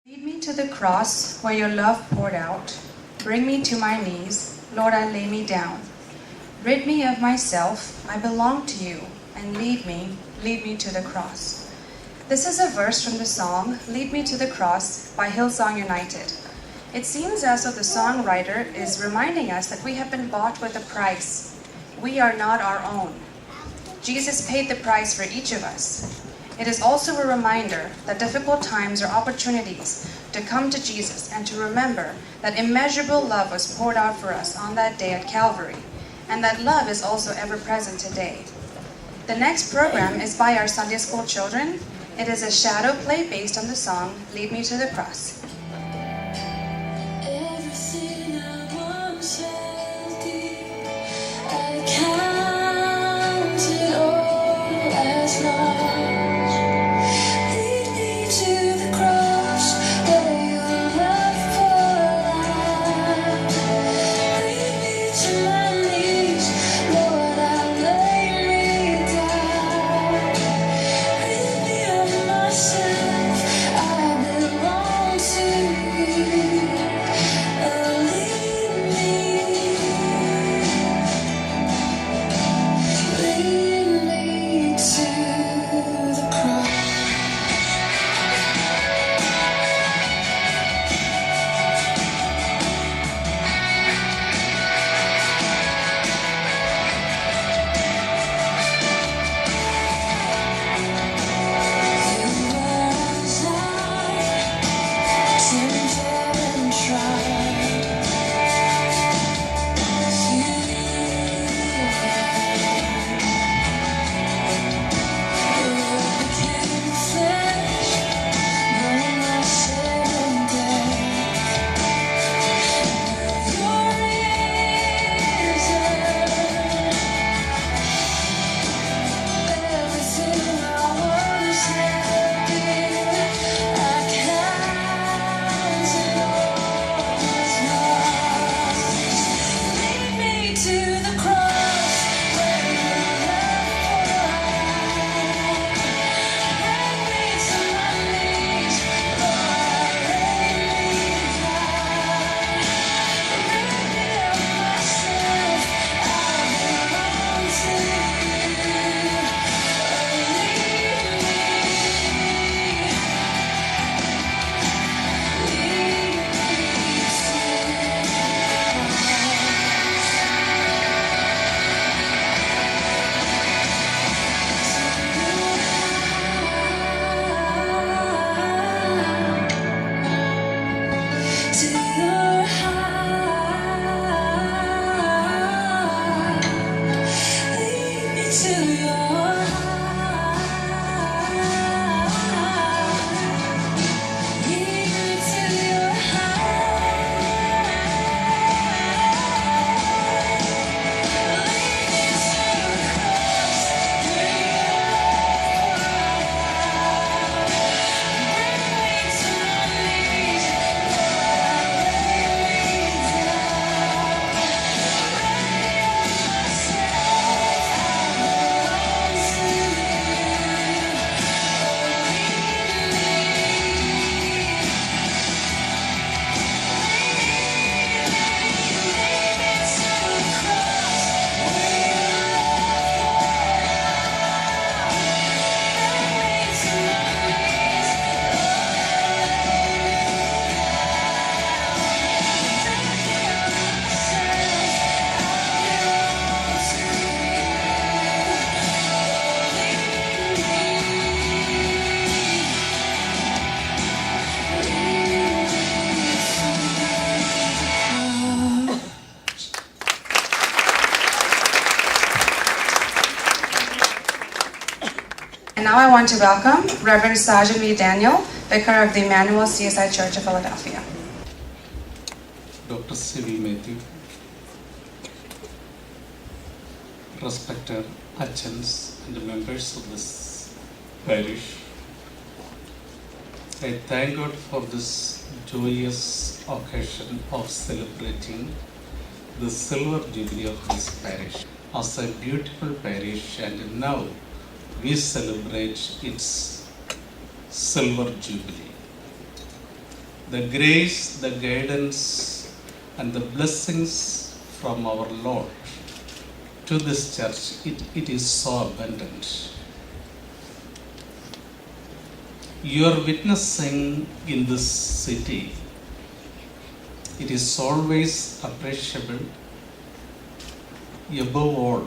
Lead me to the cross where your love poured out. Bring me to my knees, Lord, I lay me down. Rid me of myself, I belong to you, and lead me to the cross. This is a verse from the song, Lead Me to the Cross by Hillsong United. It seems as though the songwriter is reminding us that we have been bought with a price. We are not our own. Jesus paid the price for each of us. It is also a reminder that difficult times are opportunities to come to Jesus and to remember that immeasurable love was poured out for us on that day at Calvary, and that love is also ever present today. The next program is by our Sunday school children. It is a shadow play based on the song, Lead Me to the Cross. Everything I once held dear, I count it all as lost. Lead me to the cross where your love poured out. Lead me to my knees, Lord, I lay me down. Rid me of myself, I belong to you. Lead me to the cross. You were as I tempted and tried. To the cross where your love poured out. Bring me to my knees, Lord, I lay me down. Rid me of myself, I belong to you. To your heart, lead me to your heart, lead me to your heart, lead me to the cross where your love poured out. Bring me to my knees, And now I want to welcome Reverend Sajan V. Daniel, Vicar of the Emmanuel CSI Church of Philadelphia. Dr. C.V. Matthew, respected Achans and members of this parish, I thank God for this joyous occasion of celebrating the silver jubilee of this parish. As a beautiful parish, and now we celebrate its silver jubilee. The grace, the guidance, and the blessings from our Lord to this church, it is so abundant. Your witnessing in this city, it is always appreciable. Above all,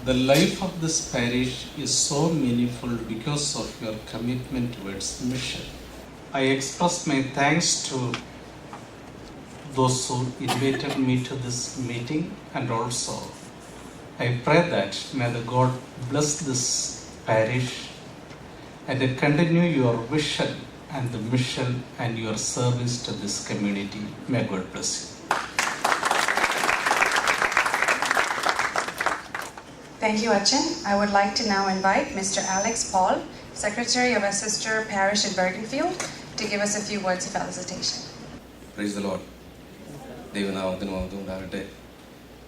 the life of this parish is so meaningful because of your commitment towards mission. I express my thanks to those who invited me to this meeting, and also I pray that may the God bless this parish and continue your vision and the mission and your service to this community. May God bless you. Thank you, Achan. I would like to now invite Mr. Alex Paul, Secretary of our sister parish in Bergenfield, to give us a few words of felicitation. Praise the lord. ദൈവനാമത്തിന് മഹത്വം ഉണ്ടാകട്ടെ.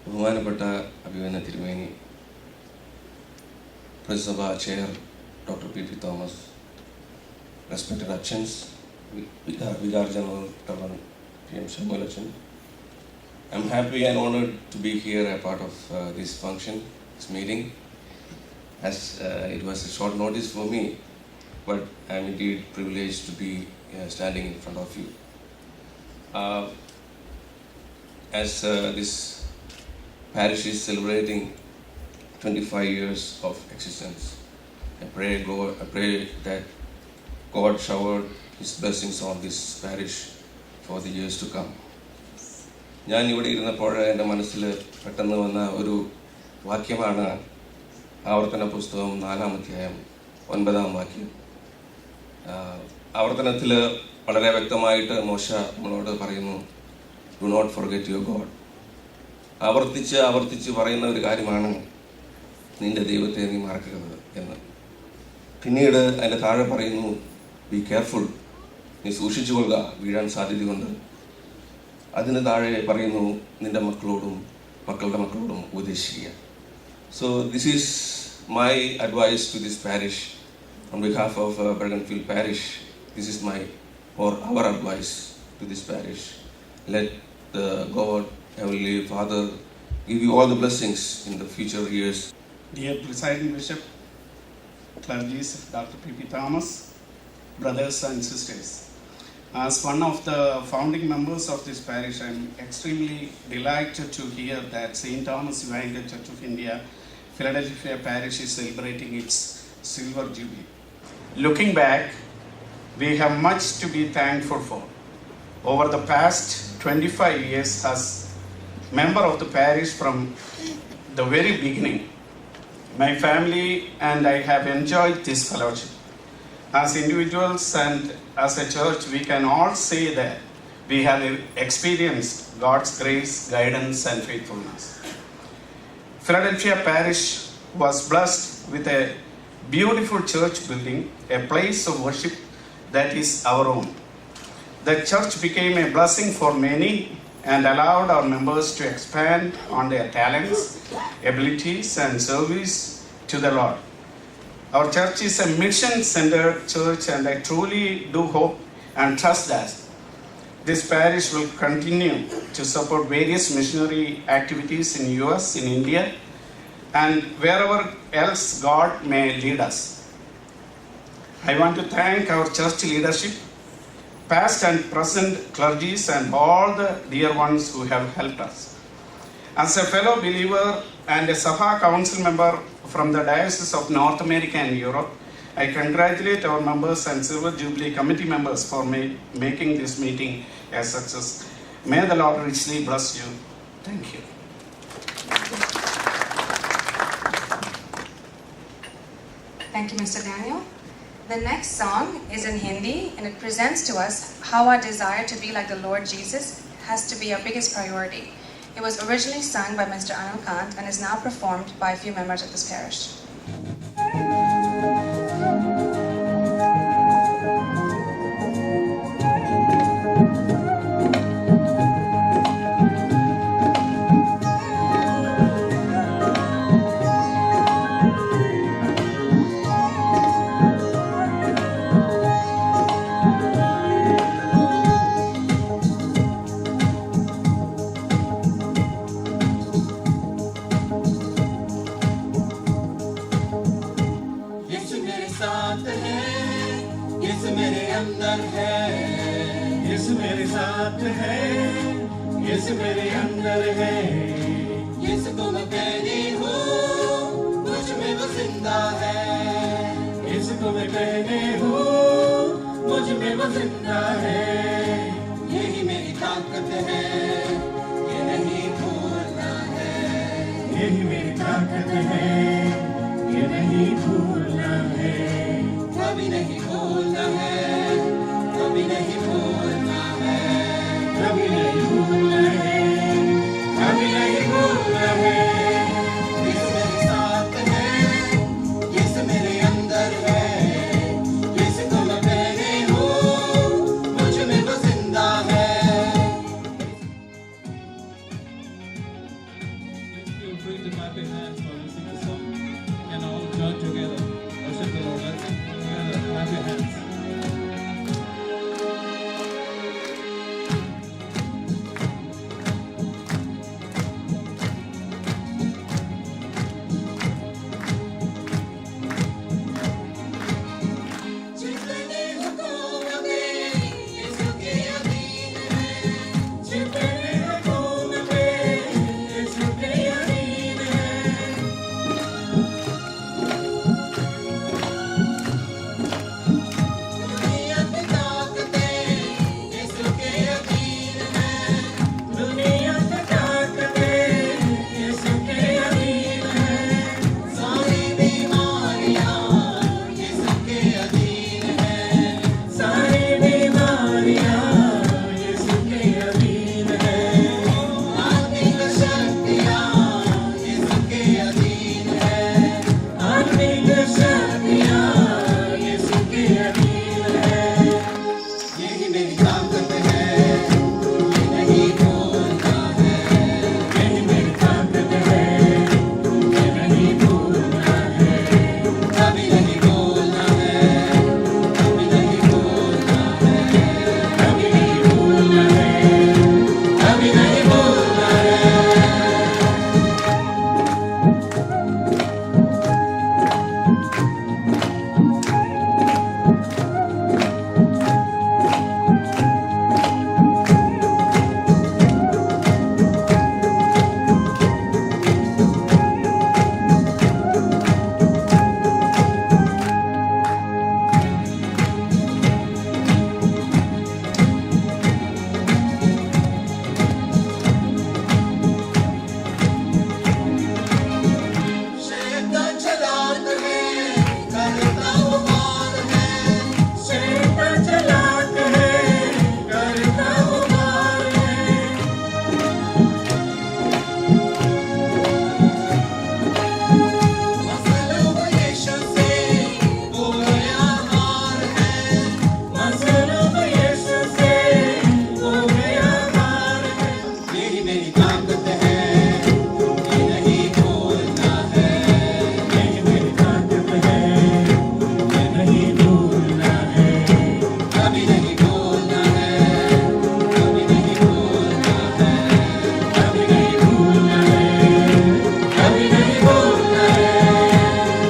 ബഹുമാനപ്പെട്ട അഭിമന്യ തിരുമേനി, പ്രസിസഭ chair doctor P Thomas, respected അച്ഛൻസ്, vicar general Reverend P.M. Samuel Achan, I'm happy and honored to be here a part of this function, this meeting, as it was a short notice for me, but I'm indeed privileged to be standing in front of you. As this parish is celebrating 25 years of existence, I pray that God showered His blessings on this parish for the years to come. ഞാൻ ഇവിടെ ഇരുന്നപ്പോൾ എൻ്റെ മനസ്സിൽ പെട്ടെന്ന് വന്ന ഒരു വാക്യമാണ് ആവർത്തന പുസ്തകം 4-ാം അധ്യായം 9-ാം വാക്യം. ആവർത്തനത്തിൽ വളരെ വ്യക്തമായിട്ട് മോശ നമ്മളോട് പറയുന്നു, do not forget your God. ആവർത്തിച്ച് പറയുന്ന ഒരു കാര്യമാണ്, നിന്റെ ദൈവത്തെ നീ മറക്കരുത് എന്ന്. പിന്നീട് അതിൻ്റെ താഴെ പറയുന്നു, ബി കെയർഫുൾ, നീ സൂക്ഷിച്ചു കൊള്ളുക, വീഴാൻ സാധ്യതയുണ്ട്. അതിന് താഴെ പറയുന്നു, നിന്റെ മക്കളുടെ മക്കളോടും ഉപദേശിക്കുക. So this is my advice to this parish on behalf of Bergenfield Parish. This is our advice to this parish. Let the God, Heavenly Father, give you all the blessings in the future years. Dear Presiding Bishop, clergies, Dr. P.P. Thomas, brothers and sisters. As one of the founding members of this parish, I am extremely delighted to hear that St. Thomas Evangelical Church of India, Philadelphia Parish is celebrating its Silver Jubilee. Looking back, we have much to be thankful for. Over the past 25 years as member of the parish from the very beginning, my family and I have enjoyed this fellowship. As individuals and as a church, we can all say that we have experienced God's grace, guidance, and faithfulness. Philadelphia Parish was blessed with a beautiful church building, a place of worship that is our own. The church became a blessing for many and allowed our members to expand on their talents, abilities, and service to the Lord. Our church is a mission-centered church, and I truly do hope and trust that this parish will continue to support various missionary activities in US, in India, and wherever else God may lead us. I want to thank our church leadership, past and present clergies, and all the dear ones who have helped us. As a fellow believer and a Sabha Council member from the Diocese of North America and Europe, I congratulate our members and Silver Jubilee committee members for making this meeting a success. May the Lord richly bless you. Thank you. Thank you, Mr. Daniel. The next song is in Hindi, and it presents to us how our desire to be like the Lord Jesus has to be our biggest priority. It was originally sung by Mr. Anil Kant and is now performed by a few members of this parish. यीशु मेरे अंदर है, यीशु मेरे साथ है, यीशु मेरे अंदर है। यीशु को मैं पहनी हूँ, मुझ में वो जिंदा है। यीशु को मैं पहने हूँ, मुझ में वो जिंदा है। यही मेरी ताकत है, ये नहीं भूलना है। यही मेरी ताकत है, ये नहीं भूलना है। कभी नहीं भूलना है, कभी नहीं भूलना है, कभी नहीं भूलना है, कभी नहीं भूलना है। यीशु मेरे साथ है, यीशु मेरे अंदर है। यीशु को मैं पहने हूँ, मुझ में वो जिंदा है। Let's feel free to clap your hands while we sing the song and all join together. Worship the Lord. Let's sing together. Clap your hands. जितने हुकूमतें यीशु के अधीन हैं, जितने हुकूमतें यीशु के अधीन हैं। दुनिया की ताकतें यीशु के अधीन हैं, दुनिया की ताकतें यीशु के अधीन हैं। सारी बीमारियां यीशु के अधीन हैं, सारी बीमारियां यीशु के अधीन हैं। आत्मिक शक्तियां यीशु के अधीन हैं, आत्मिक शक्तियां यीशु के अधीन हैं। यही मेरी ताकत है, ये नहीं भूलना है। यही मेरी ताकत है, ये नहीं भूलना है। कभी नहीं भूलना है, कभी नहीं भूलना है, कभी नहीं भूलना है, कभी नहीं भूलना है। शैतान चलाक है, करता वो वार है। शैतान चलाक है, करता वो वार है। मसलों को यीशु से वो गया हार है। मसलों को यीशु से वो गया हार है। यही मेरी ताकत है, ये नहीं भूलना है। यही मेरी ताकत है, ये नहीं भूलना है। कभी नहीं भूलना है, कभी नहीं भूलना है, कभी नहीं भूलना है, कभी नहीं भूलना है।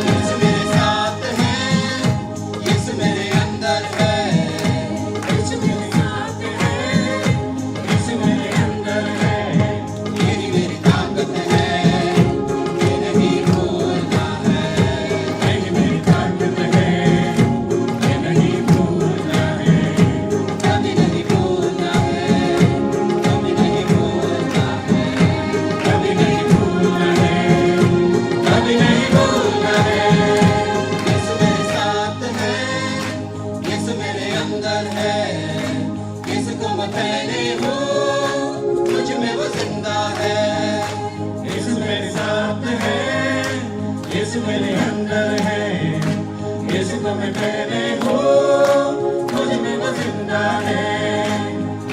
यीशु मेरे साथ है, यीशु मेरे अंदर है। यीशु मेरे साथ है, यीशु मेरे अंदर है। यही मेरी ताकत है, ये नहीं भूलना है। यही मेरी ताकत है, ये नहीं भूलना है। कभी नहीं भूलना है, कभी नहीं भूलना है, कभी नहीं भूलना है, कभी नहीं भूलना है। यीशु मेरे साथ है, यीशु मेरे अंदर है। यीशु को मैं पहने हूँ, मुझ में वो जिंदा है। यीशु मेरे साथ है, यीशु मेरे अंदर है। यीशु को मैं पहने हूँ, मुझ में वो जिंदा है।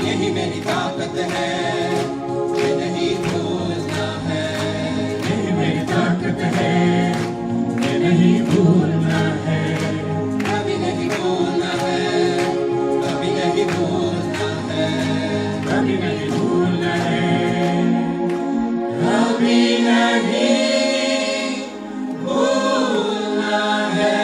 यही मेरी ताकत है, ये नहीं भूलना है। यही मेरी ताकत है, ये नहीं भूलना है। कभी नहीं भूलना है, कभी नहीं भूलना है, कभी नहीं भूलना है, कभी नहीं भूलना है।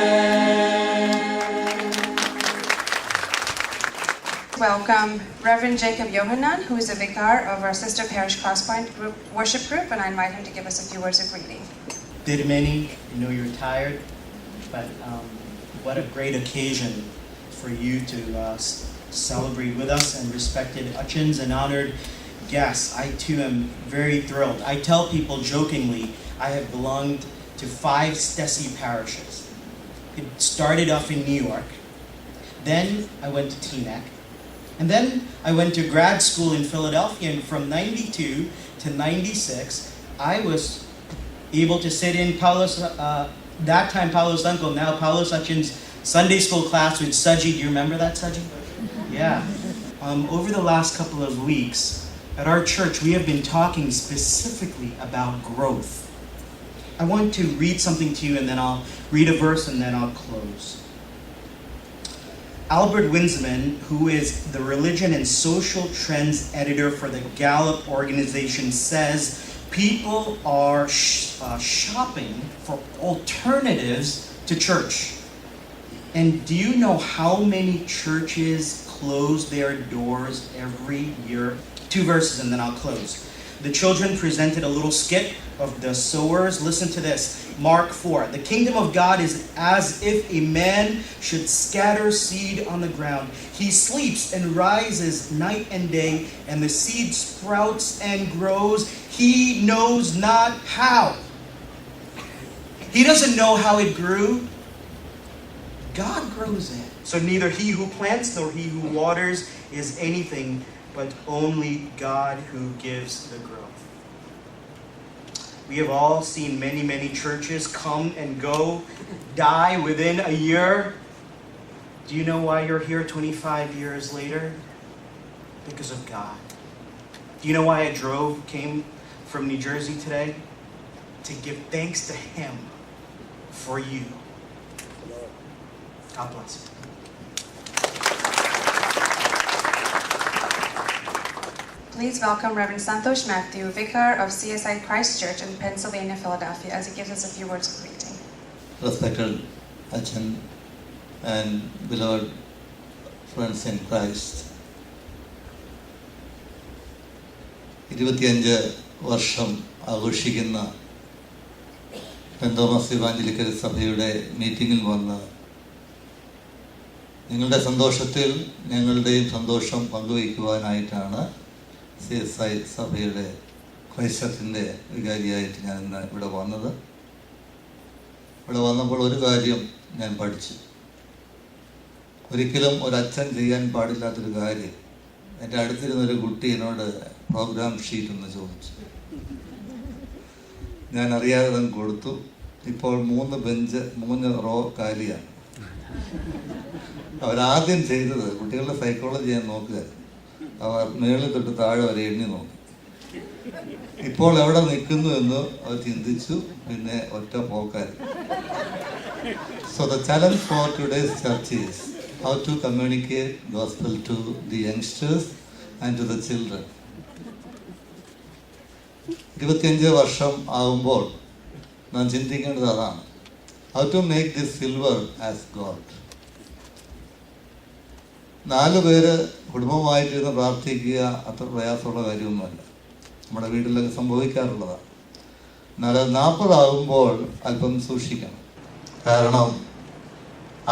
Welcome Reverend Jacob Yohanan, who is a vicar of our sister parish Crosspoint group, worship group, and I invite him to give us a few words of greeting. Dear many, I know you're tired, but what a great occasion for you to celebrate with us, and respected Hutchins and honored guests. I too am very thrilled. I tell people jokingly, I have belonged to 5 Stessie parishes. It started off in New York, then I went to Teaneck, and then I went to grad school in Philadelphia, and from 92 to 96, I was able to sit in Paulus, that time Paulus Uncle, now Paulus Hutchins Sunday school class with Sudgy. Do you remember that, Sudgy? Yeah. Over the last couple of weeks, at our church, we have been talking specifically about growth. I want to read something to you, and then I'll read a verse, and then I'll close. Albert Winsman, who is the religion and social trends editor for the Gallup organization, says people are shopping for alternatives to church. And do you know how many churches close their doors every year? 2 verses and then I'll close. The children presented a little skit of the sowers. Listen to this. Mark 4. The kingdom of God is as if a man should scatter seed on the ground. He sleeps and rises night and day, and the seed sprouts and grows. He knows not how. He doesn't know how it grew. God grows it. So neither he who plants nor he who waters is anything, but only God who gives the growth. We have all seen many, many churches come and go, die within a year. Do you know why you're here 25 years later? Because of God. Do you know why I came from New Jersey today? To give thanks to Him for you. God bless you. Please welcome Reverend Santosh Matthew, vicar of CSI Christ Church in Pennsylvania, Philadelphia, as he gives us a few words of greeting. Respected Hutchin and beloved friends in Christ, 25 വർഷം ആഘോഷിക്കുന്ന saint Thomas evangelical സഭയുടെ മീറ്റിങ്ങിൽ വന്ന് നിങ്ങളുടെ സന്തോഷത്തിൽ ഞങ്ങളുടെയും സന്തോഷം പങ്കുവയ്ക്കുവാനായിട്ടാണ് CSI സഭയുടെ ക്രൈസ്തവത്തിൻ്റെ വികാരിയായിട്ട് ഞാൻ ഇന്ന് ഇവിടെ വന്നത്. ഇവിടെ വന്നപ്പോൾ ഒരു കാര്യം ഞാൻ പഠിച്ചു. ഒരിക്കലും ഒരച്ഛൻ ചെയ്യാൻ പാടില്ലാത്തൊരു കാര്യം. എൻ്റെ അടുത്തിരുന്നൊരു കുട്ടി എന്നോട് പ്രോഗ്രാം ഷീറ്റ് ഒന്ന് ചോദിച്ചു. ഞാൻ അറിയാതെ തന്നെ കൊടുത്തു. ഇപ്പോൾ 3 ബെഞ്ച് 3 റോ കാലിയാണ്. അവരാദ്യം ചെയ്തത് കുട്ടികളുടെ സൈക്കോളജി ഞാൻ നോക്കുക. അവർ മേളിൽ തൊട്ട് താഴെ വരെ എണ്ണി നോക്കി. ഇപ്പോൾ എവിടെ നിൽക്കുന്നു എന്ന് അവർ ചിന്തിച്ചു. പിന്നെ ഒറ്റ പോക്കായി. So the challenge for today's church is how to communicate gospel to the youngsters and to the children. 25 വർഷം ആകുമ്പോൾ നാം ചിന്തിക്കേണ്ടത് അതാണ്. How to make this silver as gold. 4 പേര് കുടുംബമായിട്ടിരുന്ന് പ്രാർത്ഥിക്കുക അത്ര പ്രയാസമുള്ള കാര്യമൊന്നുമല്ല. നമ്മുടെ വീട്ടിലൊക്കെ സംഭവിക്കാറുള്ളതാണ്. എന്നാൽ 40 ആകുമ്പോൾ അല്പം സൂക്ഷിക്കണം. കാരണം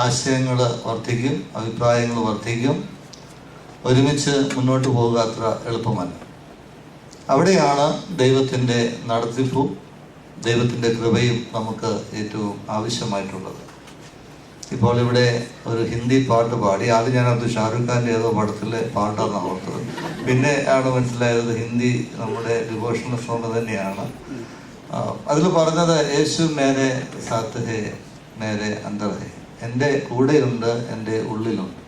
ആശയങ്ങൾ വർദ്ധിക്കും, അഭിപ്രായങ്ങൾ വർദ്ധിക്കും. ഒരുമിച്ച് മുന്നോട്ട് പോകുക അത്ര എളുപ്പമല്ല. അവിടെയാണ് ദൈവത്തിൻ്റെ നടത്തിപ്പും ദൈവത്തിൻ്റെ കൃപയും നമുക്ക് ഏറ്റവും ആവശ്യമായിട്ടുള്ളത്. ഇപ്പോൾ ഇവിടെ ഒരു ഹിന്ദി പാട്ട് പാടി. ആദ്യം ഞാനത് ഷാരൂഖ് ഖാൻ്റെ ഏതോ പടത്തിലെ പാട്ടാണെന്ന് ഓർത്തത്. പിന്നെ ആണ് മനസ്സിലായത് ഹിന്ദി നമ്മുടെ ഡിവോഷണൽ സോങ് തന്നെയാണ്. അതിൽ പറഞ്ഞത് യേശു മേരെ സാത്ത് ഹേ മേരെ അന്തർ ഹേ, എൻ്റെ കൂടെയുണ്ട്, എൻ്റെ ഉള്ളിലുണ്ട്.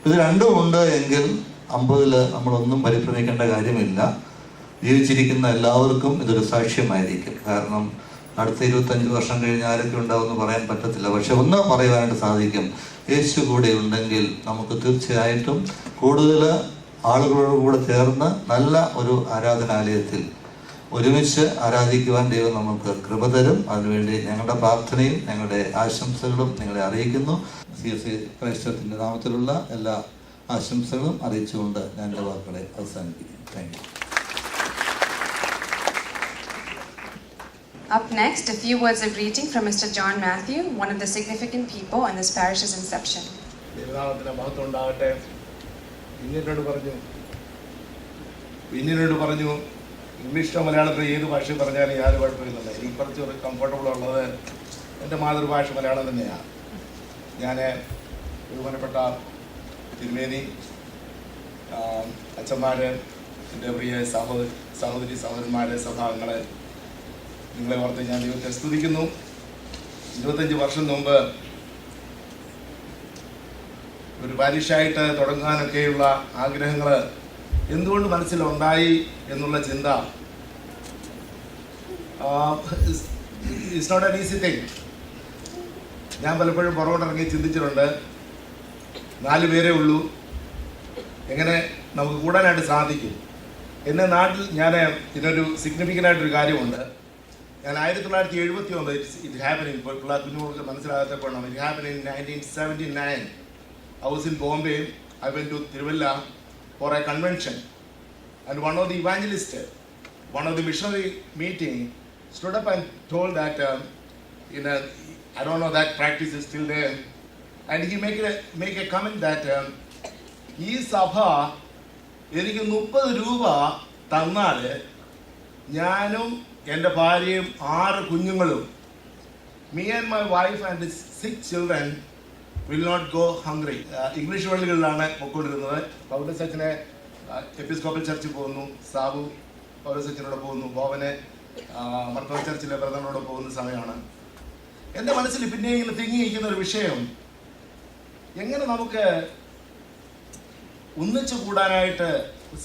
ഇത് രണ്ടും ഉണ്ട് എങ്കിൽ 50-ൽ നമ്മളൊന്നും പരിഭ്രമിക്കേണ്ട കാര്യമില്ല. ജീവിച്ചിരിക്കുന്ന എല്ലാവർക്കും ഇതൊരു സാക്ഷ്യമായിരിക്കും. കാരണം അടുത്ത 25 വർഷം കഴിഞ്ഞ് ആരൊക്കെ ഉണ്ടാവുമെന്ന് പറയാൻ പറ്റത്തില്ല. പക്ഷെ ഒന്ന് പറയുവാനായിട്ട് സാധിക്കും, യേശു കൂടെ ഉണ്ടെങ്കിൽ നമുക്ക് തീർച്ചയായിട്ടും കൂടുതൽ ആളുകളോട് കൂടെ ചേർന്ന് നല്ല ഒരു ആരാധനാലയത്തിൽ ഒരുമിച്ച് ആരാധിക്കുവാൻ ദൈവം നമുക്ക് കൃപ തരും. അതിനുവേണ്ടി ഞങ്ങളുടെ പ്രാർത്ഥനയും ഞങ്ങളുടെ ആശംസകളും നിങ്ങളെ അറിയിക്കുന്നു. CSI ക്രൈസ്തവത്തിൻ്റെ നാമത്തിലുള്ള എല്ലാ ആശംസകളും അറിയിച്ചുകൊണ്ട് ഞാൻ എൻ്റെ വാക്കുകളെ അവസാനിപ്പിക്കുന്നു. Thank you. Up next, a few words of greeting from Mr. John Matthew, one of the significant people in this parish's inception. ദൈവനാമത്തിന് മഹത്വം ഉണ്ടാകട്ടെ. പിന്നീട് പറഞ്ഞു ഇംഗ്ലീഷിലോ മലയാളത്തിലോ ഏത് ഭാഷ പറഞ്ഞാലും യാതൊരു കുഴപ്പമില്ല. എനിക്ക് കുറച്ചൊരു കംഫർട്ടബിൾ ഉള്ളത് എൻ്റെ മാതൃഭാഷ മലയാളം തന്നെയാണ്. ഞാൻ ബഹുമാനപ്പെട്ട തിരുമേനി, അച്ഛന്മാർ, എൻ്റെ പ്രിയ സഹോദരി സഹോദരന്മാരെ, സഭാംഗങ്ങളെ, നിങ്ങളെ ഓർത്ത് ഞാൻ ദൈവത്തെ സ്തുതിക്കുന്നു. 25 വർഷം മുമ്പ് ഒരു പാരിഷായിട്ട് തുടങ്ങാനൊക്കെയുള്ള ആഗ്രഹങ്ങൾ എന്തുകൊണ്ട് മനസ്സിലുണ്ടായി എന്നുള്ള ചിന്ത it's not an easy thing. ഞാൻ പലപ്പോഴും പുറകോട്ടിറങ്ങി ചിന്തിച്ചിട്ടുണ്ട്. 4 പേരേ ഉള്ളൂ, എങ്ങനെ നമുക്ക് കൂടാനായിട്ട് സാധിക്കും. എൻ്റെ നാട്ടിൽ ഞാൻ ഇതിനൊരു സിഗ്നിഫിക്കൻ്റ് ആയിട്ടൊരു കാര്യമുണ്ട്. ഞാൻ 1979 ഇറ്റ് ഹാപ്പനിങ്, ഇപ്പോൾ കുഞ്ഞുങ്ങൾക്ക് മനസ്സിലാകത്തപ്പോഴാണ്. It happening in 1979. I was in Bombay. I went to Tiruvalla for a convention, and one of the evangelists, one of the missionary meeting, stood up and told that I don't know that practice is still there, and he make a comment that ഈ സഭ എനിക്ക് 30 രൂപ തന്നാൽ ഞാനും എൻ്റെ ഭാര്യയും 6 കുഞ്ഞുങ്ങളും, me and my wife and 6 children will not go hungry. English പള്ളികളിലാണ് പൊയ്ക്കൊണ്ടിരുന്നത്. പൗലോസച്ചനെ എപ്പിസ്കോപ്പൽ ചർച്ചിൽ പോകുന്നു, സാബു പൗലോസച്ചനോട് പോകുന്നു, ബോവനെ മർത്തോമ ചർച്ചിലെ ബ്രദറിനോട് പോകുന്ന സമയമാണ്. എൻ്റെ മനസ്സിൽ പിന്നെ ഇങ്ങനെ തിങ്ങിയിരിക്കുന്ന ഒരു വിഷയം, എങ്ങനെ നമുക്ക് ഒന്നിച്ചു കൂടാനായിട്ട്,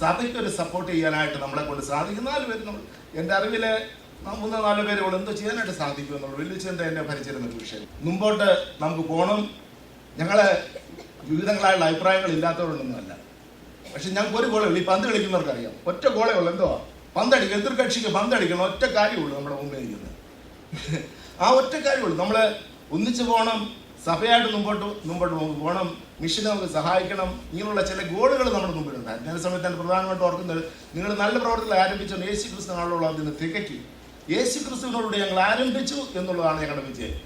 സഭയ്ക്കൊരു സപ്പോർട്ട് ചെയ്യാനായിട്ട് നമ്മളെ കൊണ്ട് സാധിക്കും. 4 പേര്, എൻ്റെ അറിവിൽ 3-4 പേരോട് എന്തോ ചെയ്യാനായിട്ട് സാധിക്കും എന്നുള്ളത് വലിയ ചിന്ത എന്നെ ഭരിച്ചിരുന്ന ഒരു വിഷയം. മുമ്പോട്ട് നമുക്ക് പോകണം. ഞങ്ങൾ വിവിധങ്ങളായുള്ള അഭിപ്രായങ്ങൾ ഇല്ലാത്തവരൊന്നുമല്ല. പക്ഷെ ഞങ്ങൾക്ക് ഒരു ഗോളേ ഉള്ളൂ. ഈ പന്ത് കളിക്കുന്നവർക്കറിയാം, ഒറ്റ ഗോളേ ഉള്ളൂ. എന്തോ പന്തടിക്കും, എതിർ കക്ഷിക്ക് പന്തടിക്കണം, ഒറ്റ കാര്യമുള്ളൂ നമ്മുടെ മുമ്പിൽ ഇരിക്കുന്നത്. ആ ഒറ്റ കാര്യമുള്ളൂ. നമ്മൾ ഒന്നിച്ചു പോകണം, സഭയായിട്ട് മുമ്പോട്ട് പോകണം, മിഷനെ നമുക്ക് സഹായിക്കണം. ഇങ്ങനെയുള്ള ചില ഗോളുകൾ നമ്മുടെ മുമ്പിലുണ്ട്. ഞാൻ സമയത്ത് ഞാൻ പ്രധാനമായിട്ട് ഓർക്കുന്നത്, നിങ്ങൾ നല്ല പ്രവർത്തനങ്ങൾ ആരംഭിച്ചു, യേശു ക്രിസ്തുവിനോടുള്ള അതിന് തികയ്ക്കും. യേശു ക്രിസ്തുവിനോട് ഞങ്ങൾ ആരംഭിച്ചു എന്നുള്ളതാണ് ഞങ്ങളുടെ വിജയം.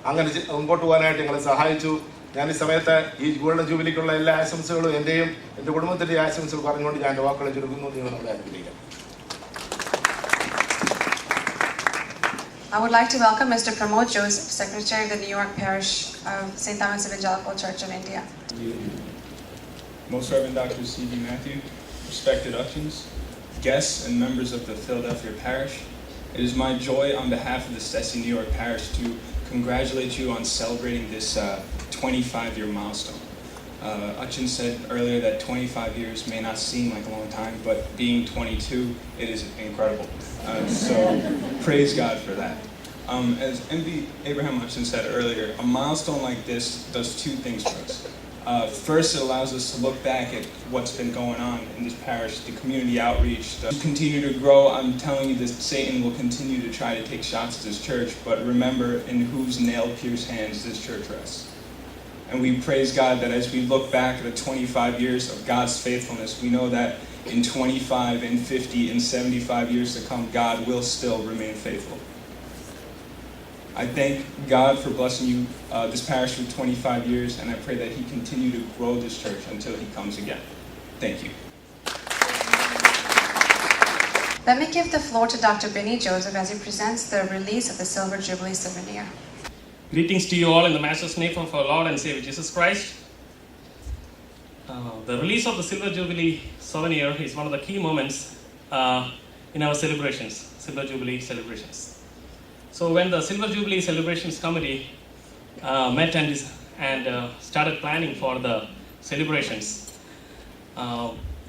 അങ്ങനെ മുമ്പോട്ട് പോകാനായിട്ട് ഞങ്ങളെ സഹായിച്ചു. ഞാൻ ഈ സമയത്ത് ഈ ഗോൾഡൻ ജൂബിലിക്കുള്ള എല്ലാ ആശംസകളും എൻ്റെയും എൻ്റെ കുടുംബത്തിൻ്റെ ആശംസകൾ പറഞ്ഞുകൊണ്ട് ഞാൻ എൻ്റെ വാക്കുകളെ ചുരുക്കുന്നു. നിങ്ങൾ നമ്മളെ അനുഗ്രഹിക്കാം. I would like to welcome Mr. Pramod Joseph, Secretary of the New York Parish of St. Thomas Evangelical Church of India. Most Reverend Dr. C.B. Matthew, respected ushers, guests and members of the Philadelphia Parish, it is my joy on behalf of the Stessie New York Parish to congratulate you on celebrating this 25-year milestone. Achin said earlier that 25 years may not seem like a long time, but being 22, it is incredible. So praise God for that. As MB Abraham Achin said earlier, a milestone like this does 2 things for us. First, it allows us to look back at what's been going on in this parish, the community outreach. Continue to grow. I'm telling you that Satan will continue to try to take shots at this church, but remember in whose nail-pierced hands this church rests. And we praise God that as we look back at the 25 years of God's faithfulness, we know that in 25, in 50, in 75 years to come, God will still remain faithful. I thank God for blessing you, this parish for 25 years, and I pray that He continue to grow this church until He comes again. Thank you. Let me give the floor to Dr. Benny Joseph as he presents the release of the Silver Jubilee souvenir. Greetings to you all in the Master's name of our Lord and Savior Jesus Christ. The release of the Silver Jubilee souvenir is one of the key moments in our celebrations, Silver Jubilee celebrations. So when the Silver Jubilee Celebrations Committee met and started planning for the celebrations,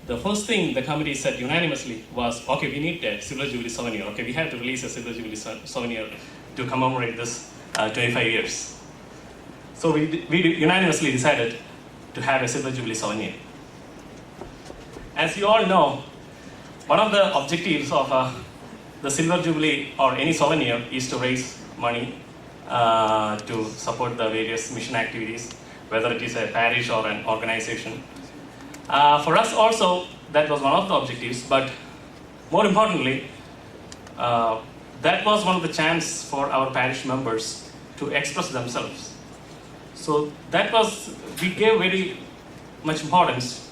the first thing the committee said unanimously was, okay, we need a Silver Jubilee souvenir. Okay, we have to release a Silver Jubilee souvenir to commemorate this 25 years. So we unanimously decided to have a Silver Jubilee souvenir. As you all know, one of the objectives of the Silver Jubilee or any souvenir is to raise money to support the various mission activities, whether it is a parish or an organization. For us also, that was one of the objectives, but more importantly, that was one of the chance for our parish members to express themselves. So that was, we gave very much importance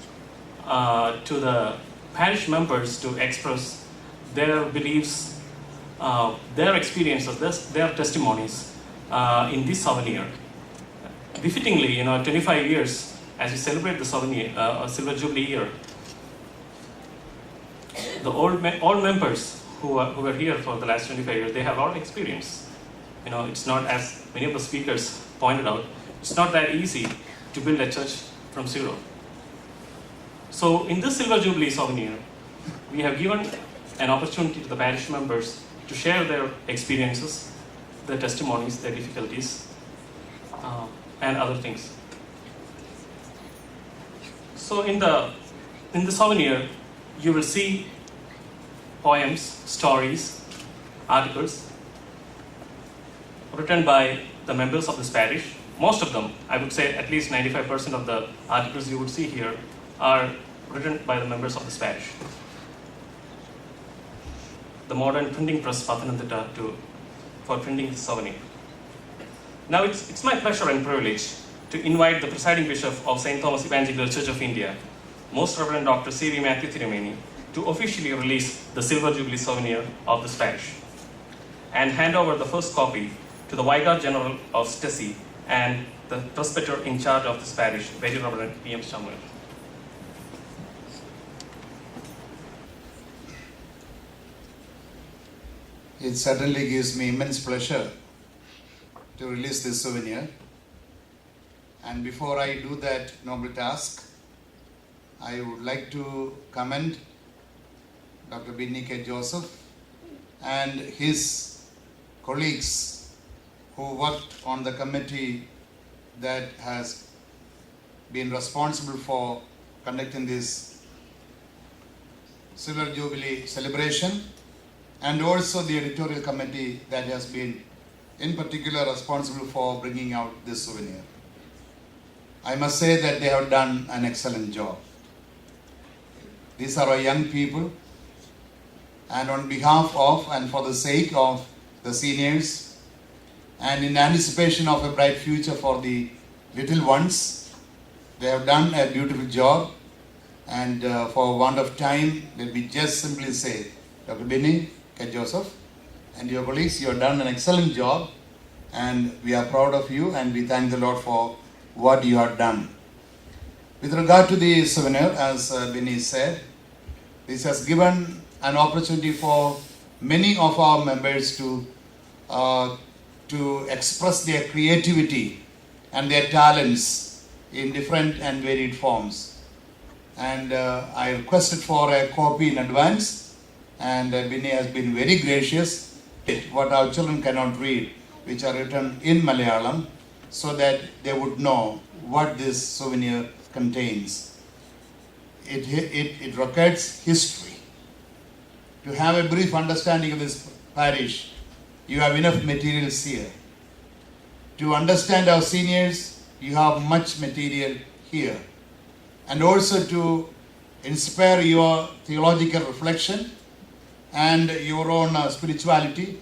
to the parish members to express their beliefs, their experiences, their testimonies in this souvenir. Befittingly, 25 years as we celebrate the souvenir, Silver Jubilee year, the old members who were here for the last 25 years, they have a lot of experience. It's not, as many of the speakers pointed out, it's not that easy to build a church from zero. So in this Silver Jubilee souvenir, we have given an opportunity to the parish members to share their experiences, their testimonies, their difficulties, and other things. So in the souvenir, you will see poems, stories, articles written by the members of this parish. Most of them, I would say at least 95% of the articles you would see here are written by the members of this parish. The modern printing press Pathanamthitta for printing this souvenir. Now it's my pleasure and privilege to invite the presiding bishop of St. Thomas Evangelical Church of India, Most Reverend Dr. C.V. Matthew Thirumeni, to officially release the Silver Jubilee souvenir of this parish and hand over the first copy to the Vicar General of Stesi and the presbyter in charge of this parish, Very Reverend P.M. Samuel. It certainly gives me immense pleasure to release this souvenir. And before I do that noble task, I would like to commend Dr. Binny K. Joseph and his colleagues who worked on the committee that has been responsible for conducting this Silver Jubilee celebration, and also the editorial committee that has been in particular responsible for bringing out this souvenir. I must say that they have done an excellent job. These are our young people, and on behalf of and for the sake of the seniors, and in anticipation of a bright future for the little ones, they have done a beautiful job. And for want of time, let me just simply say, Dr. Binny K. Joseph and your colleagues, you have done an excellent job, and we are proud of you, and we thank the Lord for what you have done. With regard to the souvenir, as Binny said, this has given an opportunity for many of our members to express their creativity and their talents in different and varied forms. And I requested for a copy in advance, and Binny has been very gracious. What our children cannot read, which are written in Malayalam, so that they would know what this souvenir contains. It records history. To have a brief understanding of this parish, you have enough materials here. To understand our seniors, you have much material here. And also to inspire your theological reflection and your own spirituality,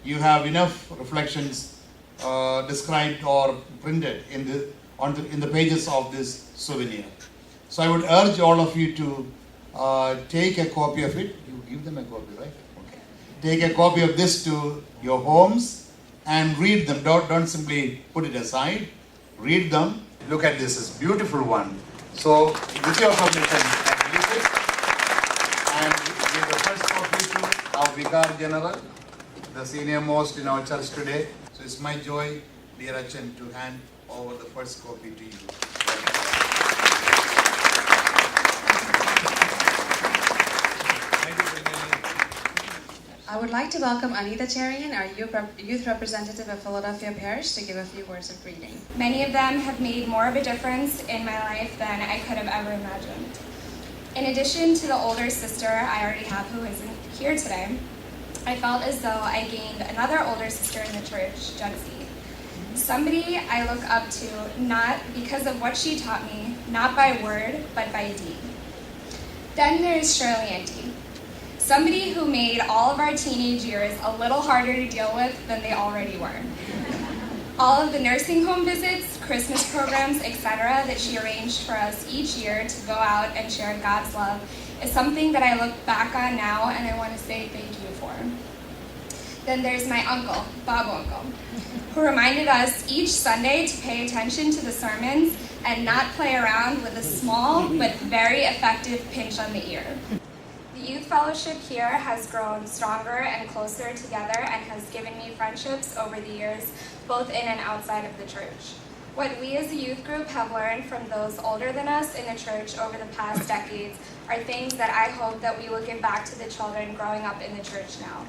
you have enough reflections described or printed in the pages of this souvenir. So I would urge all of you to take a copy of it. You give them a copy, right? Okay. Take a copy of this to your homes and read them. Don't simply put it aside. Read them. Look at this. It's a beautiful one. So, with your permission, I release it and give the first copy to our Vicar General, the senior most in our church today. So it's my joy, dear Achan, to hand over the first copy to you. I would like to welcome Anita Cherian, our youth representative of Philadelphia Parish, to give a few words of greeting. Many of them have made more of a difference in my life than I could have ever imagined. In addition to the older sister I already have who isn't here today, I felt as though I gained another older sister in the church, Jency. somebody I look up to not because of what she taught me, not by word, but by deed. Then there's Shirley Auntie, somebody who made all of our teenage years a little harder to deal with than they already were. All of the nursing home visits, Christmas programs, etc. that she arranged for us each year to go out and share God's love is something that I look back on now and I want to say thank you for. Then there's my uncle, Babu Uncle, who reminded us each Sunday to pay attention to the sermons and not play around with a small but very effective pinch on the ear. The youth fellowship here has grown stronger and closer together and has given me friendships over the years, both in and outside of the church. What we as a youth group have learned from those older than us in the church over the past decades are things that I hope that we will give back to the children growing up in the church now.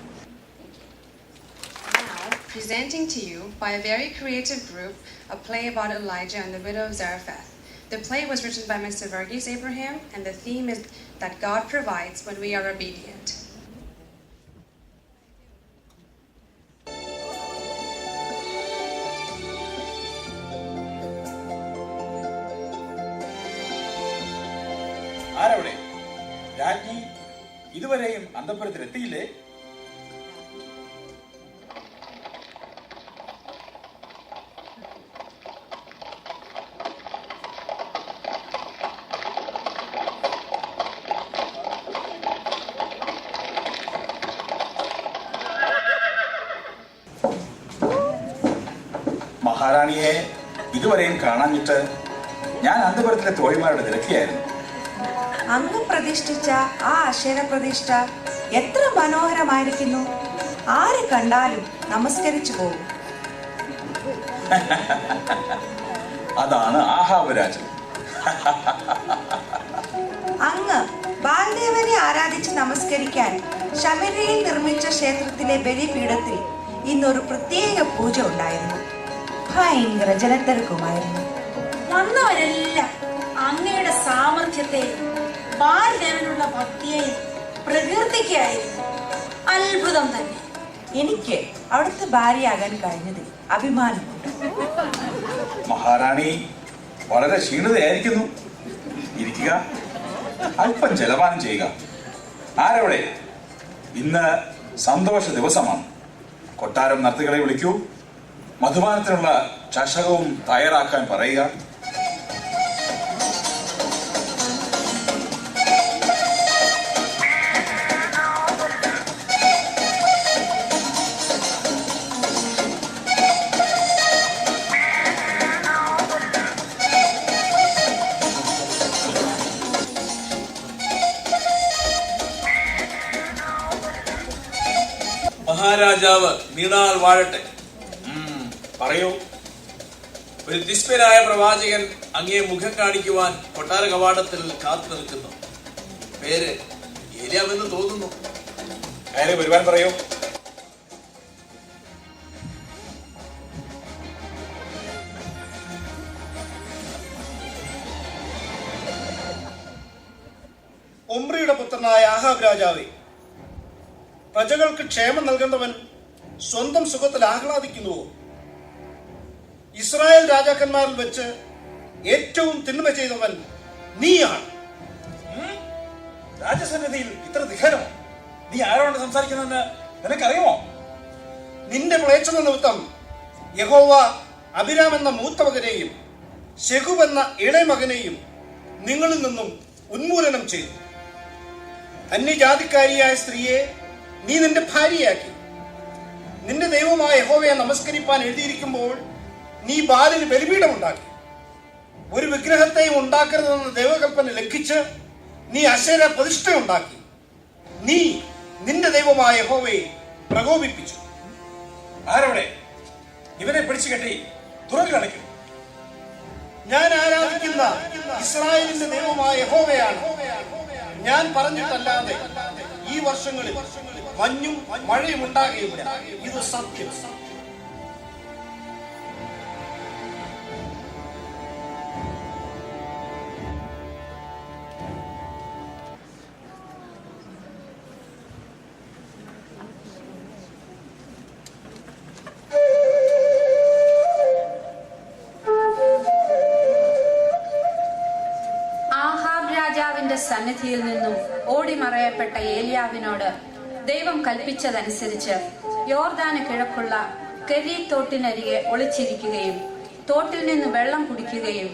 Now, presenting to you by a very creative group, a play about Elijah and the widow of Zarephath. The play was written by Mr. Verghese Abraham, and the theme is that God provides when we are obedient. ആരവിടെ? രാജ്ഞി ഇതുവരെയും അന്തഃപുരത്തിൽ എത്തിയില്ലേ? മഹാറാണിയെ ഇതുവരെയും കാണാഞ്ഞിട്ട് ഞാൻ അന്തഃപുരത്തിലെ തോഴിമാരുടെ തിരക്കിയായിരുന്നു. അങ്ങ് പ്രതിഷ്ഠിച്ച ആ അക്ഷര പ്രതിഷ്ഠ എത്ര മനോഹരമായിരിക്കുന്നു. ആരെ കണ്ടാലും നമസ്കരിച്ചു പോകും. അതാണ് ആഹാബ് രാജൻ. അങ്ങ് ബാൽദേവനെ ആരാധിച്ച് നമസ്കരിക്കാൻ ശമര്യയിൽ നിർമ്മിച്ച ക്ഷേത്രത്തിലെ ബലിപീഠത്തിൽ ഇന്നൊരു പ്രത്യേക പൂജ ഉണ്ടായിരുന്നു. ഭയങ്കര ജനത്തിരക്കുമായിരുന്നു. വന്നവരെല്ലാം അങ്ങയുടെ സാമർഥ്യത്തെയും ബാൽദേവനുള്ള ഭക്തിയെയും പ്രകീർത്തിക്കുകയായിരുന്നു. അത്ഭുതം തന്നെ. എനിക്ക് അവിടുത്തെ ഭാര്യയാകാൻ കഴിഞ്ഞതിൽ അഭിമാനമുണ്ട്. മഹാറാണി വളരെ ക്ഷീണിതയായിരിക്കുന്നു. ഇരിക്കുക, അല്പം ജലപാനം ചെയ്യുക. ആരവിടെ? ഇന്ന് സന്തോഷ ദിവസമാണ്. കൊട്ടാരം നർത്തകളെ വിളിക്കൂ. മധുപാനത്തിനുള്ള ചഷകവും തയ്യാറാക്കാൻ പറയുക. മഹാരാജാവ് നീണാൾ വാഴട്ടെ. പറയൂ. ഒരു ദിസ്പരായ പ്രവാചകൻ അങ്ങയെ മുഖം കാണിക്കുവാൻ കൊട്ടാര കവാടത്തിൽ കാത്തു നിൽക്കുന്നു. പേര് ഏലിയാവെന്ന് തോന്നുന്നു. അയാളെ വരുവാൻ പറയൂ. ഒമ്രിയുടെ പുത്രനായ ആഹാബ് രാജാവേ, പ്രജകൾക്ക് ക്ഷേമം നൽകുന്നവൻ സ്വന്തം സുഖത്തിൽ ആഹ്ലാദിക്കുന്നുവോ? ഇസ്രായേൽ രാജാക്കന്മാരിൽ വെച്ച് ഏറ്റവും തിന്മ ചെയ്തവൻ നീയാണ്. രാജസന്നിധിയിൽ ഇത്ര ധിഖാരമോ? നീ ആരോട് സംസാരിക്കുന്നതെന്ന് നിനക്കറിയുമോ? നിന്റെ മ്ലേച്ഛത നിമിത്തം യഹോവ അബിരാം എന്ന മൂത്ത മകനെയും ശെഹൂബ് എന്ന ഇളയ മകനെയും നിങ്ങളിൽ നിന്നും ഉന്മൂലനം ചെയ്തു. അന്യജാതിക്കാരിയായ സ്ത്രീയെ നീ നിന്റെ ഭാര്യയാക്കി. നിന്റെ ദൈവമായ യഹോവയെ നമസ്കരിപ്പാൻ എഴുതിയിരിക്കുമ്പോൾ നീ ബാലിന് ബലിപീഠമുണ്ടാക്കി. ഒരു വിഗ്രഹത്തെയും ഉണ്ടാക്കരുതെന്ന ദൈവകൽപ്പന ലംഘിച്ച് നീ അശേര പ്രതിഷ്ഠയുണ്ടാക്കി. നീ നിന്റെ ദൈവമായ യഹോവയെ പ്രകോപിപ്പിച്ചു. ആരവിടെ? ഇവനെ പിടിച്ചു കെട്ടി തുറകിലടയ്ക്കും. ഞാൻ ആരാധിക്കുന്ന ഇസ്രായേലിന്റെ ദൈവമായ യഹോവയാണ്. ഞാൻ പറഞ്ഞിട്ടല്ലാതെ ഈ വർഷങ്ങളിൽ മഞ്ഞും മഴയും ഉണ്ടാകുകയില്ല. ഇത് സത്യം. ദൈവത്തിന്റെ സന്നിധിയിൽ നിന്നും ഓടിമറയപ്പെട്ട ഏലിയാവിനോട് ദൈവം കൽപ്പിച്ചതനുസരിച്ച് യോർദാന് കിഴക്കുള്ള കെരീത്ത് തോട്ടിനരികെ ഒളിച്ചിരിക്കുകയും തോട്ടിൽ നിന്ന് വെള്ളം കുടിക്കുകയും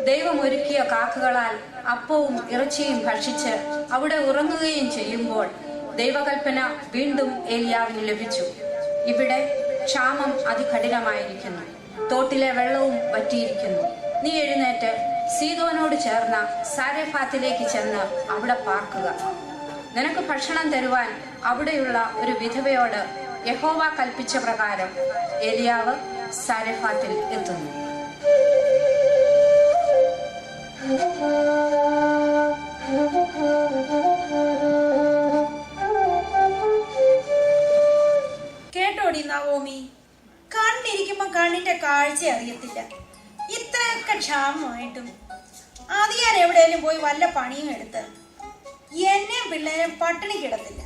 ദൈവം ഒരുക്കിയ കാക്കകളാൽ അപ്പവും ഇറച്ചിയും ഭക്ഷിച്ച് അവിടെ ഉറങ്ങുകയും ചെയ്യുമ്പോൾ ദൈവകൽപ്പന വീണ്ടും ഏലിയാവിന് ലഭിച്ചു. ഇവിടെ ക്ഷാമം അതികഠിനമായിരിക്കുന്നു, തോട്ടിലെ വെള്ളവും വറ്റിയിരിക്കുന്നു. നീ എഴുന്നേറ്റ് സീദോനോട് ചേർന്ന സാരെഫാത്തിലേക്ക് ചെന്ന് അവിടെ പാർക്കുക. നിനക്ക് ഭക്ഷണം തരുവാൻ അവിടെയുള്ള ഒരു വിധവയോട് യഹോവ കൽപ്പിച്ച പ്രകാരം ഏലിയാവ് സാരെഫാത്തിൽ എത്തുന്നു. കേട്ടോടി നവോമി, കണ്ണിരിക്കുമ്പോ കണ്ണിന്റെ കാഴ്ച അറിയത്തില്ല. ഇത്രയൊക്കെ ക്ഷാമമായിട്ടും അത് ഞാൻ എവിടെയെങ്കിലും പോയി വല്ല പണിയും എടുത്ത് എന്നെയും പിള്ളേരെയും പട്ടിണി കിടത്തില്ല.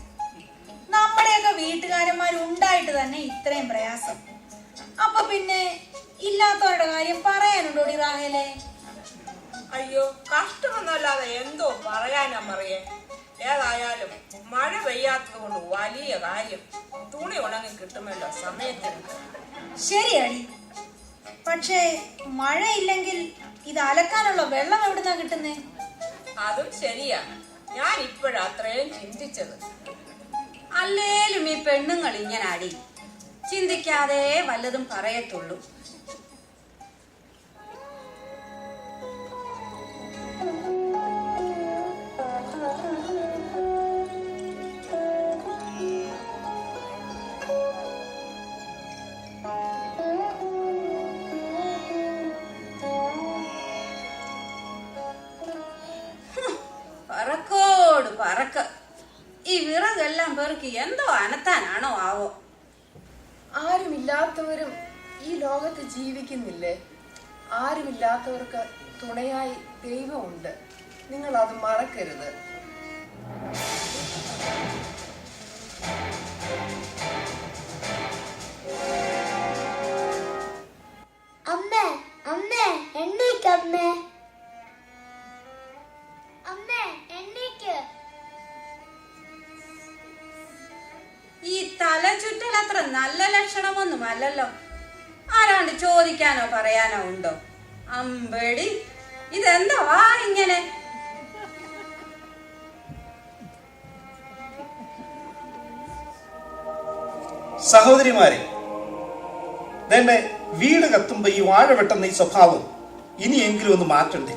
നമ്മുടെയൊക്കെ വീട്ടുകാരന്മാരുണ്ടായിട്ട് തന്നെ ഇത്രയും പ്രയാസം. അപ്പൊ പിന്നെ ഇല്ലാത്തവരുടെ കാര്യം പറയാനുണ്ടോടി റാഹേലേ? അയ്യോ, കഷ്ടമൊന്നുമല്ലാതെ എന്തോ പറയാനാ മറിയേ. ഏതായാലും മഴ പെയ്യാത്തത് കൊണ്ട് വലിയ കാര്യം. തുണി ഉണങ്ങി കിട്ടുമല്ലോ സമയത്തിന്. ശരിയാടി, പക്ഷേ മഴയില്ലെങ്കിൽ ഇത് അലക്കാനുള്ള വെള്ളം എവിടുന്നാ കിട്ടുന്നേ? അതും ശരിയാ, ഞാൻ ഇപ്പോഴാ അത്രയും ചിന്തിച്ചത്. അല്ലേലും ഈ പെണ്ണുങ്ങൾ ഇങ്ങനെ അടി ചിന്തിക്കാതെ വല്ലതും പറയത്തുള്ളൂ. പറക്കോട് പറക്ക. ഈ വിറകെല്ലാം പെറുക്കി എന്തോ അനത്താനാണോ ആവോ? ആരുമില്ലാത്തവരും ഈ ലോകത്ത് ജീവിക്കുന്നില്ലേ? ആരുമില്ലാത്തവർക്ക് തുണയായി ദൈവമുണ്ട്. നിങ്ങൾ അത് മറക്കരുത്. അമ്മേ, അമ്മേ, എണ്ണീക്ക് അമ്മേ. അമ്മേ, എണ്ണീക്ക്. ഈ തല ചുറ്റൽ അത്ര നല്ല ലക്ഷണമൊന്നും അല്ലല്ലോ. ആരാണ്ട് ചോദിക്കാനോ പറയാനോ ഉണ്ടോ? അമ്പടി, ഇതെന്താ ഇങ്ങനെ? സഹോദരിമാരെ, തന്നെ വീട് കത്തുമ്പോ ഈ വാഴ വെട്ടുന്ന ഈ സ്വഭാവം ഇനിയെങ്കിലും ഒന്ന് മാറ്റണ്ടേ?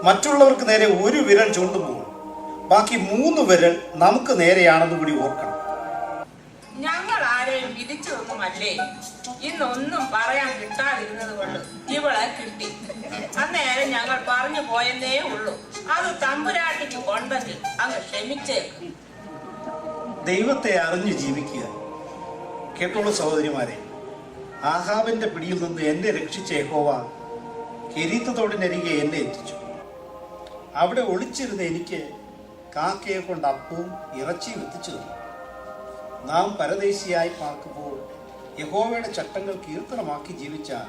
മറ്റുള്ളവർക്ക് നേരെ ഒരു വിരൽ ചൂണ്ടുമ്പോൾ ബാക്കി 3 വിരൽ നമുക്ക് നേരെയാണെന്ന് കൂടി ഓർക്കണം. ഞങ്ങൾ ആരെയും വിധിച്ചതൊന്നുമല്ലേ. ഇന്നൊന്നും പറയാൻ കിട്ടാതിരുന്നത് കൊണ്ട് ഇവളെ കിട്ടി. അന്നേരം ഞങ്ങൾ പറഞ്ഞു പോയെന്നേ ഉള്ളൂ. അത് തമ്പുരാട്ടിക്ക് കൊണ്ടെങ്കിൽ അങ്ങ് ക്ഷമിച്ചേക്കും. ദൈവത്തെ അറിഞ്ഞു ജീവിക്കുക. കേട്ടോളൂ സഹോദരിമാരെ, ആഹാബിന്റെ പിടിയിൽ നിന്ന് എന്നെ രക്ഷിച്ച യഹോവ കെരീത്ത് തോടിനരികെ എന്നെ എത്തിച്ചു. അവിടെ ഒളിച്ചിരുന്ന എനിക്ക് കാക്കയെ കൊണ്ട് അപ്പവും ഇറച്ചിയും എത്തിച്ചു തന്നു. നാം പരദേശിയായി പാർക്കുമ്പോൾ യഹോവയുടെ ചട്ടങ്ങൾ കീർത്തനമാക്കി ജീവിച്ചാൽ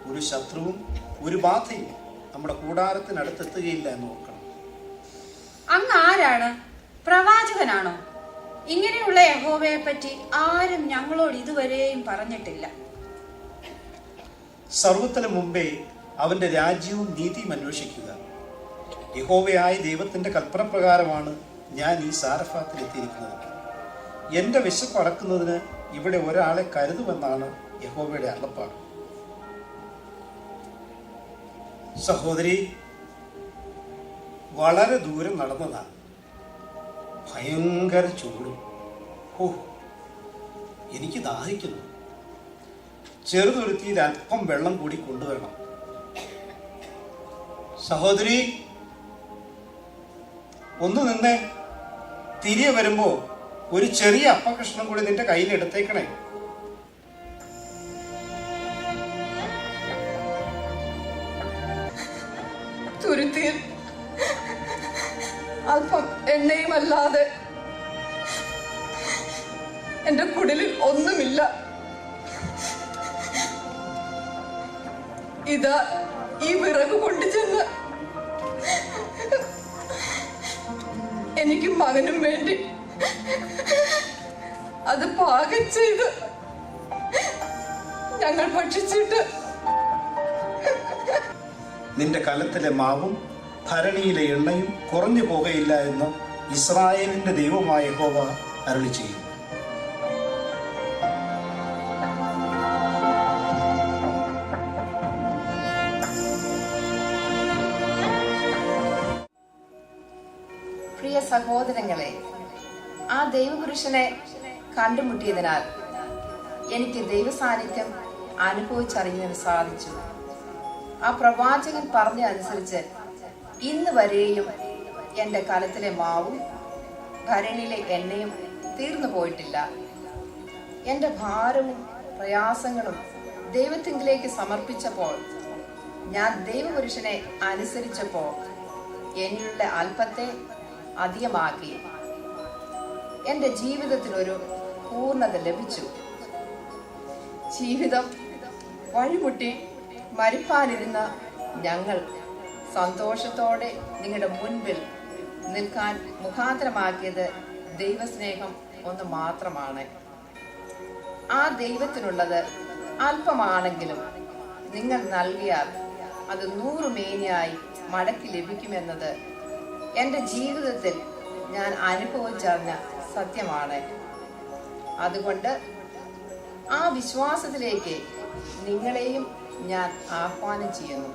ഒരു ശത്രുവും ഒരു ബാധയും നമ്മുടെ കൂടാരത്തിനടുത്തെത്തുകയില്ല എന്ന് ഓർക്കണം. അങ്ങ് ആരാണ്? പ്രവാചകനാണോ? ഇങ്ങനെയുള്ള യഹോവയെ പറ്റി ആരും ഞങ്ങളോട് ഇതുവരെയും പറഞ്ഞിട്ടില്ല. സർവ്വത്തിന് മുമ്പേ അവന്റെ രാജ്യവും നീതിയും അന്വേഷിക്കുക. യഹോവയായ ദൈവത്തിന്റെ കൽപ്പന പ്രകാരമാണ് ഞാൻ ഈ സാരഫാത്തിൽ എത്തിയിരിക്കുന്നത്. എന്റെ വിശപ്പ് അടക്കുന്നതിന് ഇവിടെ ഒരാളെ കരുതുമെന്നാണ് യഹോവയുടെ അരുളപ്പാട്. സഹോദരി, വളരെ ദൂരം നടന്നതാണ്. ഭയങ്കര ചൂടും. ഓ, എനിക്ക് ദാഹിക്കുന്നു. ചെറുതുരുത്തിയിൽ അല്പം വെള്ളം കൂടി കൊണ്ടുവരണം. സഹോദരി, ഒന്ന് നിന്നേ. തിരികെ വരുമ്പോ ഒരു ചെറിയ അപ്പകഷ്ണം കൂടി നിന്റെ കയ്യിൽ എടുത്തേക്കണേ. തുരുത്തിയിൽ അല്പം എണ്ണയുമല്ലാതെ എന്റെ കുടിലിൽ ഒന്നുമില്ല. ഇതാ ഈ വിറക് കൊണ്ടു ചെന്ന് മകനും വേണ്ടി അത് പാകം ചെയ്ത് ഞങ്ങൾ ഭക്ഷിച്ചിട്ട് നിന്റെ കലത്തിലെ മാവും ഭരണിയിലെ എണ്ണയും കുറഞ്ഞു പോകയില്ല എന്ന് ഇസ്രായേലിന്റെ ദൈവമായ യഹോവ അരുളി ചെയ്യും. പ്രിയ സഹോദരങ്ങളെ, ആ ദൈവപുരുഷനെ കണ്ടുമുട്ടിയതിനാൽ എനിക്ക് ദൈവസാന്നിധ്യം അനുഭവിച്ചറിയാൻ സാധിച്ചു. ആ പ്രവാചകൻ പറഞ്ഞ അനുസരിച്ച് ഇന്ന് വരെയും എൻ്റെ കലത്തിലെ മാവും ഭരണിയിലെ എണ്ണയും തീർന്നു പോയിട്ടില്ല. എൻ്റെ ഭാരവും പ്രയാസങ്ങളും ദൈവത്തിങ്കിലേക്ക് സമർപ്പിച്ചപ്പോൾ, ഞാൻ ദൈവപുരുഷനെ അനുസരിച്ചപ്പോൾ എന്നിലുള്ള അല്പത്തെ അധികമാക്കി എൻ്റെ ജീവിതത്തിനൊരു പൂർണ്ണത ലഭിച്ചു. ജീവിതം വഴിമുട്ടി മരിപ്പാനിരുന്ന ഞങ്ങൾ സന്തോഷത്തോടെ നിങ്ങളുടെ മുൻപിൽ നിൽക്കാൻ മുഖാന്തരമാക്കിയത് ദൈവസ്നേഹം ഒന്ന് മാത്രമാണ്. ആ ദൈവത്തിനുള്ളത് അല്പമാണെങ്കിലും നിങ്ങൾ നൽകിയാൽ അത് 100 മേനിയായി മടക്കി ലഭിക്കുമെന്നത് എൻ്റെ ജീവിതത്തിൽ ഞാൻ അനുഭവിച്ചറിഞ്ഞ സത്യമാണ്. അതുകൊണ്ട് ആ വിശ്വാസത്തിലേക്ക് നിങ്ങളെയും ഞാൻ ആഹ്വാനം ചെയ്യുന്നു.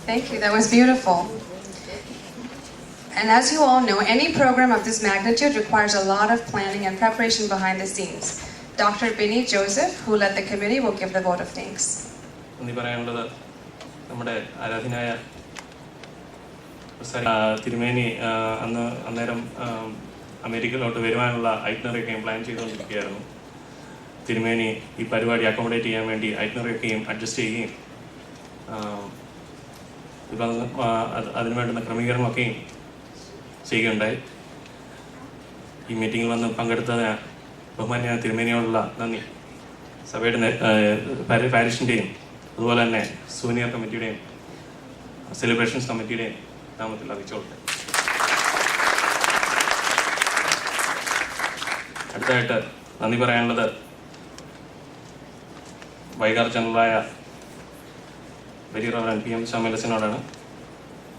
Thank you. That was beautiful. And as you all know, any program of this magnitude requires a lot of planning and preparation behind the scenes. Dr. Binny Joseph, who led the committee, will give the vote of thanks. നന്ദി പറയാനുള്ളത് നമ്മുടെ ആരാധനായ തിരുമേനി അന്നേരം അമേരിക്കയിലോട്ട് വരുവാനുള്ള ഐറ്റിനറിയൊക്കെയും plan ചെയ്തുകൊണ്ടിരിക്കുകയായിരുന്നു. തിരുമേനി ഈ പരിപാടി accommodate ചെയ്യാൻ വേണ്ടി ഐറ്റിനറിയൊക്കെയും അഡ്ജസ്റ്റ് ചെയ്യുകയും ഇപ്പം അതിനു വേണ്ടുന്ന ക്രമീകരണമൊക്കെയും ചെയ്യുകയുണ്ടായി. ഈ മീറ്റിങ്ങിൽ വന്ന് പങ്കെടുത്തതിന് ബഹുമാന്യ തിരുമേനിയോടുള്ള നന്ദി സഭയുടെ പാരിഷിൻ്റെയും അതുപോലെ തന്നെ സൂനിയർ കമ്മിറ്റിയുടെയും സെലിബ്രേഷൻസ് കമ്മിറ്റിയുടെയും നാമത്തിൽ അറിയിച്ചോട്ടെ. അടുത്തായിട്ട് നന്ദി പറയാനുള്ളത് വൈകാർ ജനറലായ വെരി റവറൻ PM ശാമലച്ചനോടാണ്.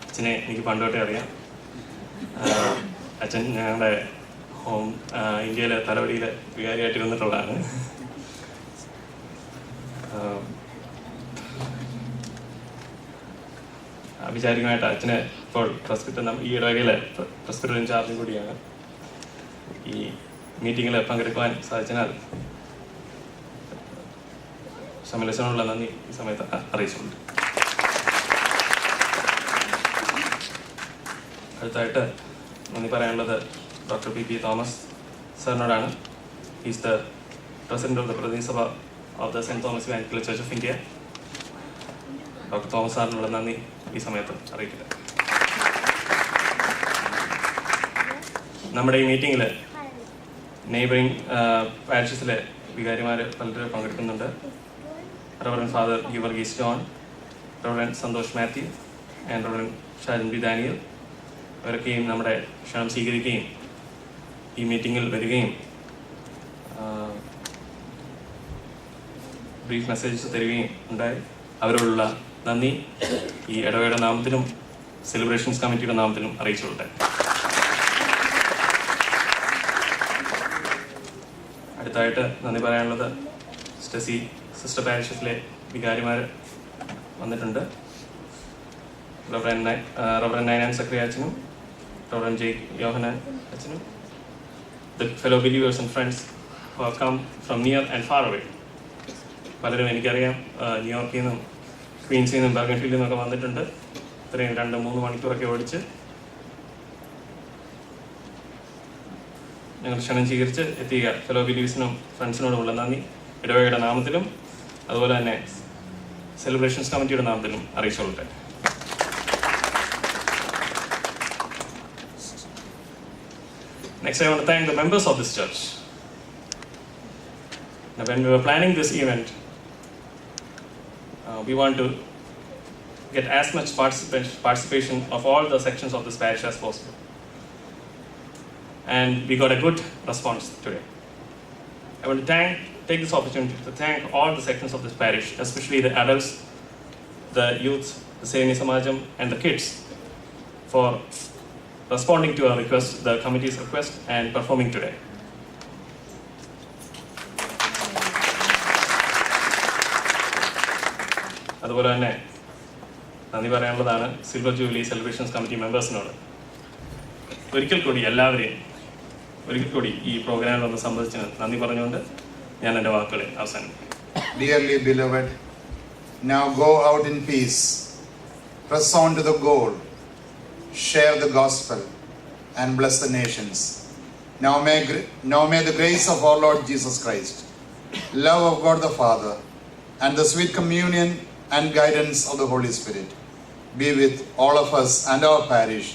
അച്ഛനെ എനിക്ക് പണ്ടോട്ടേ അറിയാം. അച്ഛൻ ഞങ്ങളുടെ ഇന്ത്യയിലെ തലവടിയിൽ വികാരിയായിട്ടിരുന്നിട്ടുള്ളതാണ്. അവിചാരികമായിട്ട് അച്ഛനെ ഇപ്പോൾ ഈ ഇടവകയിലെ പ്രസ്പിറ്റർ ഇൻചാർജും കൂടിയാണ്. ഈ മീറ്റിങ്ങിൽ പങ്കെടുക്കുവാൻ സാധിച്ചതിനാൽ ശമലച്ചനോടുള്ള നന്ദി ഈ സമയത്ത് അറിയിച്ചിട്ടുണ്ട്. അടുത്തായിട്ട് നന്ദി പറയാനുള്ളത് ഡോക്ടർ PP തോമസ് സാറിനോടാണ്. Is the president of the പ്രതിനിധിസഭ of the saint Thomas evangelical church of India. Doctor Thomas സാറിനുള്ള നന്ദി ഈ സമയത്ത് അറിയിക്കുക. നമ്മുടെ ഈ മീറ്റിങ്ങിൽ നെയ്ബറിംഗ് പാരിഷസിലെ വികാരിമാർ പലരും പങ്കെടുക്കുന്നുണ്ട്. Reverend father Geevarghese John, reverend Santhosh Mathew and reverend Shajan B Daniel അവരൊക്കെയും നമ്മുടെ ക്ഷണം സ്വീകരിക്കുകയും ഈ മീറ്റിങ്ങിൽ വരികയും ബ്രീഫ് മെസ്സേജസ് തരികയും ഉണ്ടായി. അവരോടുള്ള നന്ദി ഈ ഇടവകയുടെ നാമത്തിലും സെലിബ്രേഷൻസ് കമ്മിറ്റിയുടെ നാമത്തിലും അറിയിച്ചുകൊള്ളട്ടെ. അടുത്തായിട്ട് നന്ദി പറയാനുള്ളത് സ്റ്റെസി സിസ്റ്റർ പാരിഷസിലെ വികാരിമാർ വന്നിട്ടുണ്ട്. റവറൻ നൈനാൻ സക്രിയ അച്ഛനും റവറൻ ജെയ്ക്ക് യോഹനാൻ അച്ഛനും the fellow believers and friends who have come from near and far away. പലരും എനിക്കറിയാം ന്യൂയോർക്കിൽ നിന്നും ക്വീൻസിൽ നിന്നും ബർഗൺഫീൽഡിൽ നിന്നൊക്കെ വന്നിട്ടുണ്ട്. ഇത്രയും 2-3 മണിക്കൂറൊക്കെ ഓടിച്ച് ഞങ്ങൾ ക്ഷണം സ്വീകരിച്ച് എത്തിയ ഫെലോ ബിലീവേഴ്സിനും ഫ്രണ്ട്സിനോടുമുള്ള നന്ദി ഇടവകയുടെ നാമത്തിലും അതുപോലെ തന്നെ സെലിബ്രേഷൻസ് കമ്മിറ്റിയുടെ നാമത്തിലും അറിയിച്ചോളട്ടെ. Next, I want to thank the members of this church. Now, when we were planning this event, we want to get as much participation of all the sections of this parish as possible. And we got a good response today. I want to take this opportunity to thank all the sections of this parish, especially the adults, the youth, the Sevani Samajam, and the kids, for responding to our request, the committee's request, and performing today. അതുപോലെ തന്നെ നന്ദി പറയാനുള്ളതാണ് silver jubilee celebrations committee മെമ്പേഴ്സിനോട്. ഒരിക്കൽ കൂടി ഈ പ്രോഗ്രാമിൽ ഒന്ന് സംബന്ധിച്ച് നന്ദി പറഞ്ഞുകൊണ്ട് ഞാൻ എൻ്റെ വാക്കുകളെ അവസാനിപ്പിക്കും. Dearly beloved, now go out in peace, press on to the goal, share the gospel, and bless the nations. Now may the grace of our Lord Jesus Christ, love of God the Father, and the sweet communion and guidance of the Holy Spirit be with all of us and our parish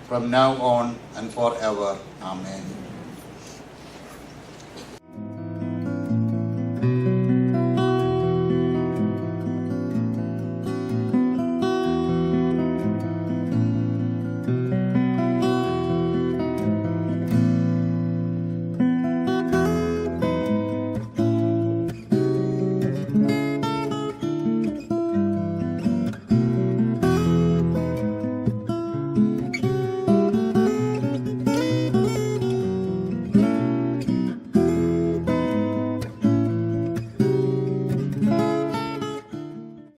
from now on and forever. Amen.